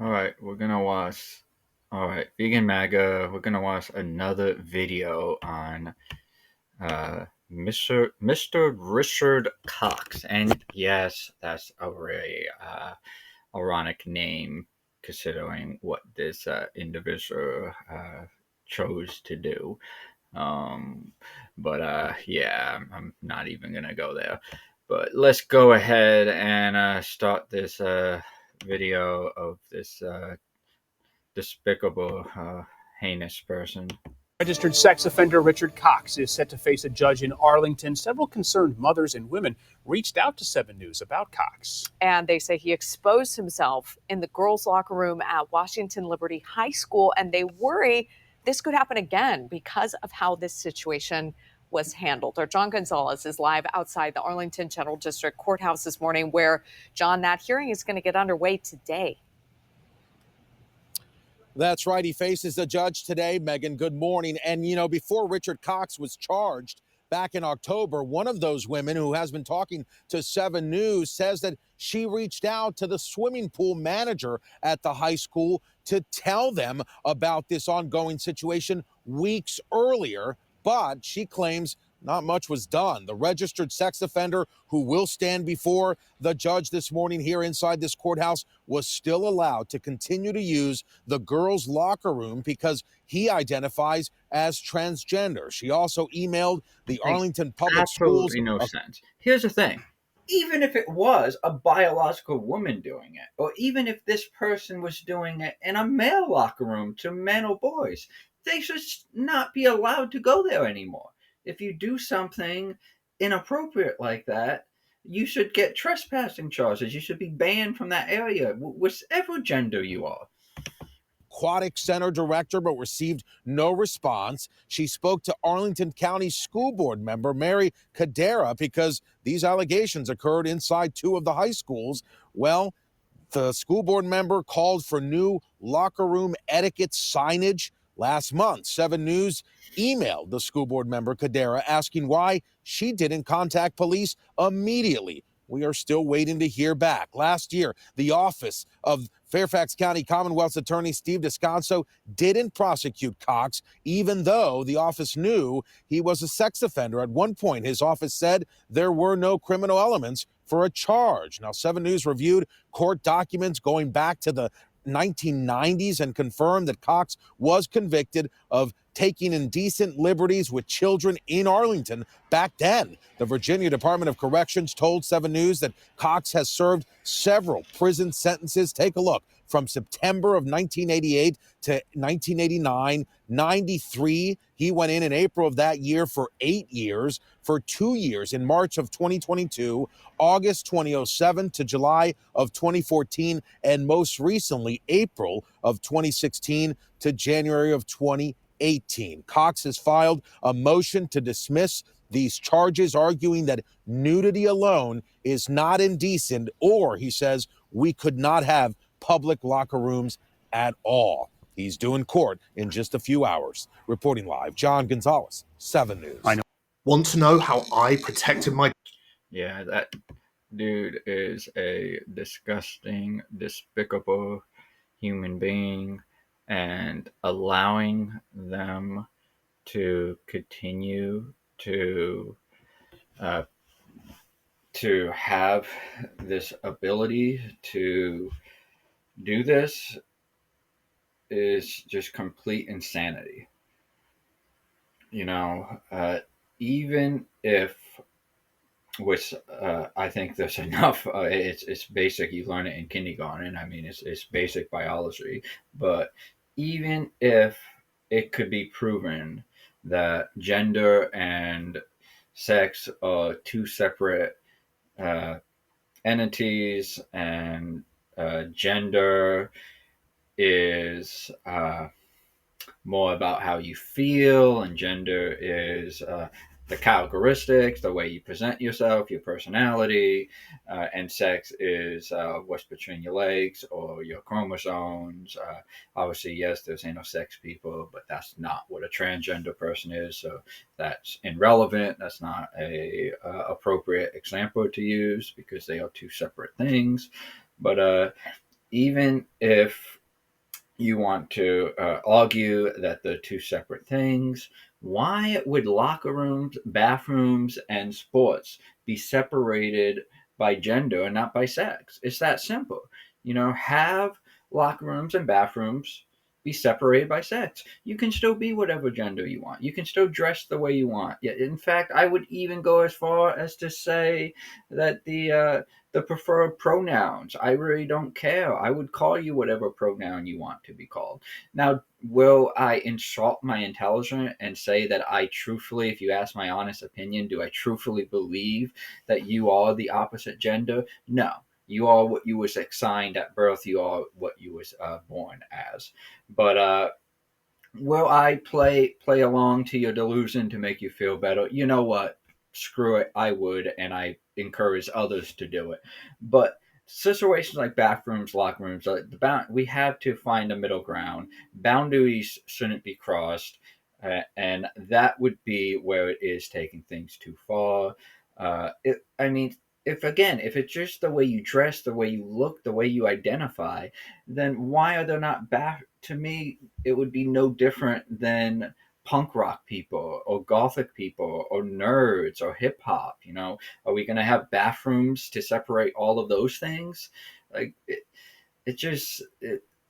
All right, we're gonna watch. All right, Vegan MAGA. We're gonna watch another video on Mr. Richard Cox, and yes, that's a really ironic name considering what this individual chose to do. Um, but yeah, I'm not even gonna go there. But let's go ahead and start this video of this despicable, heinous person. Registered sex offender Richard Cox is set to face a judge in Arlington. Several concerned mothers and women reached out to 7 News about Cox. And they say he exposed himself in the girls' locker room at Washington Liberty High School, and they worry this could happen again because of how this situation was handled. Our John Gonzalez is live outside the Arlington General District Courthouse this morning, where, John, that hearing is going to get underway today. That's right. He faces a judge today, Megan. Good morning. And, before Richard Cox was charged back in October, one of those women who has been talking to 7 News says that she reached out to the swimming pool manager at the high school to tell them about this ongoing situation weeks earlier. But she claims not much was done. The registered sex offender who will stand before the judge this morning here inside this courthouse was still allowed to continue to use the girls' locker room because he identifies as transgender. She also emailed the Makes Arlington Public Schools. absolutely no sense. Here's the thing. Even if it was a biological woman doing it, or even if this person was doing it in a male locker room to men or boys, they should not be allowed to go there anymore. If you do something inappropriate like that, you should get trespassing charges. You should be banned from that area, whichever gender you are. Aquatic Center director, but received no response. She spoke to Arlington County School Board member Mary Cadera because these allegations occurred inside 2 of the high schools. Well, the school board member called for new locker room etiquette signage last month. 7 News emailed the school board member Cadera asking why she didn't contact police immediately. We are still waiting to hear back. Last year, the office of Fairfax County Commonwealth's attorney Steve Descanso didn't prosecute Cox, even though the office knew he was a sex offender. At one point, his office said there were no criminal elements for a charge. Now, 7 News reviewed court documents going back to the 1990s and confirmed that Cox was convicted of taking indecent liberties with children in Arlington back then. The Virginia Department of Corrections told 7 News that Cox has served several prison sentences. Take a look. From September of 1988 to 1989, 93. He went in April of that year for 8 years, for 2 years in March of 2022, August 2007 to July of 2014, and most recently, April of 2016 to January of 2018. Cox has filed a motion to dismiss these charges, arguing that nudity alone is not indecent, or, he says, we could not have public locker rooms at all. He's due in court in just a few hours. Reporting live, John Gonzalez, 7 News. I know. Want to know how I protected my... Yeah, that dude is a disgusting, despicable human being, and allowing them to continue uh, to have this ability to do this is just complete insanity. Even if, which I think there's enough. It's basic. You learn it in kindergarten. I mean, it's basic biology. But even if it could be proven that gender and sex are 2 separate uh, entities, and gender is more about how you feel, and gender is the characteristics, the way you present yourself, your personality, and sex is what's between your legs or your chromosomes. Obviously, yes, there's intersex people, but that's not what a transgender person is, so that's irrelevant. That's not a appropriate example to use because they are 2 separate things. But even if you want to argue that they're two separate things, why would locker rooms, bathrooms, and sports be separated by gender and not by sex? It's that simple. Have locker rooms and bathrooms be separated by sex. You can still be whatever gender you want. You can still dress the way you want. Yeah, in fact, I would even go as far as to say that the preferred pronouns. I really don't care. I would call you whatever pronoun you want to be called. Now, will I insult my intelligence and say that I truthfully, if you ask my honest opinion, do I truthfully believe that you are the opposite gender? No. You are what you was assigned at birth. You are what you was born as. But will I play along to your delusion to make you feel better? You know what? Screw it. I would, and I encourage others to do it. But situations like bathrooms, locker rooms, we have to find a middle ground. Boundaries shouldn't be crossed, and that would be where it is taking things too far. I mean, if it's just the way you dress, the way you look, the way you identify, then why are there not to me, it would be no different than punk rock people or gothic people or nerds or hip hop. Are we going to have bathrooms to separate all of those things? Like it just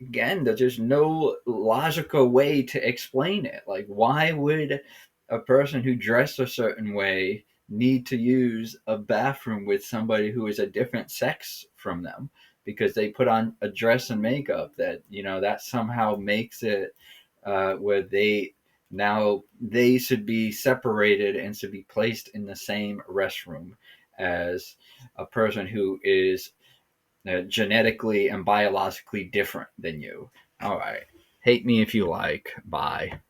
again, there's just no logical way to explain it. Like, why would a person who dressed a certain way need to use a bathroom with somebody who is a different sex from them because they put on a dress and makeup that somehow makes it where they should be separated and should be placed in the same restroom as a person who is genetically and biologically different than you. All right. Hate me if you like. Bye.